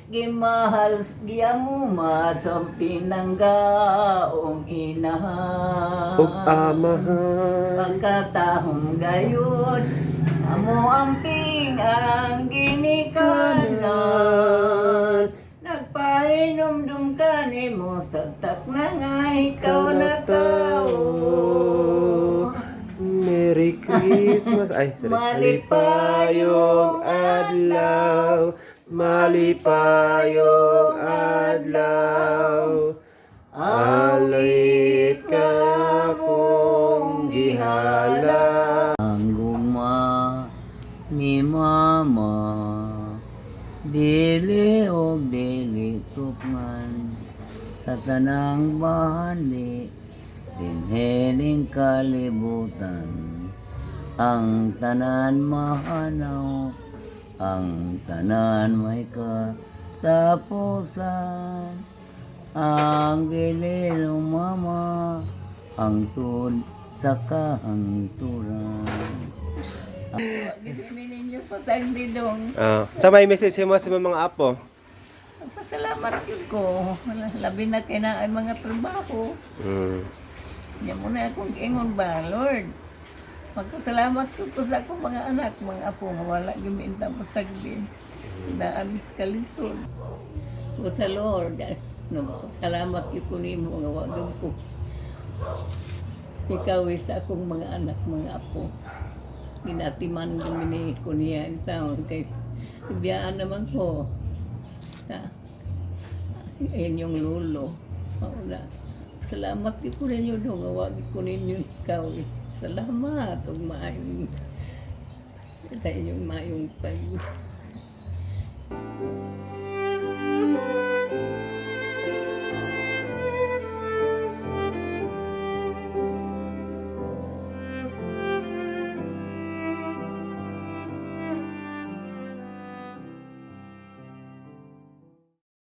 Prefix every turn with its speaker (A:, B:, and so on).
A: gimahal giyamuma sa pinanggaong inahan.
B: ug amahan.
A: Pagkatahong gayon, amo amping ang ginikanan. Nagpahinomdum ka nimo sa takna nga ikaw na tao.
B: Merry Christmas. Ay, sorry.
A: Malipayong
B: adlaw, malipayong adlaw. Alit ka kong gihala.
A: Ang guma ni mama, dili og dili tupman sa tanang bahani, dinhening kalibutan. Ang tanan mahanaw, ang tanan may katapusan. Ang dili mama, ang tud sa kahangturan. Gini ninyo patang didong.
B: Sa may message mo sa mga apo?
A: Pasalamat yun ko. Labi na kay na ay mga trabaho. Yan mo na akong ingon ba, Lord. Magpasalamat ko sa akong mga anak, mga apo nga wala giminta pasagdi. Naamis kalisod. O sa Lord, salamat yun ko nimo nga wagam ko. Ikaw sa akong mga anak, mga apo. Ginatiman gumini ko niya ang taon kay biyaan naman ko. Ayun yung lulo. Wala. Salamat ko ninyo doon. Awagin ko ninyo ikaw. Salamat. Huwag maayong. Kaya yung maayong pag.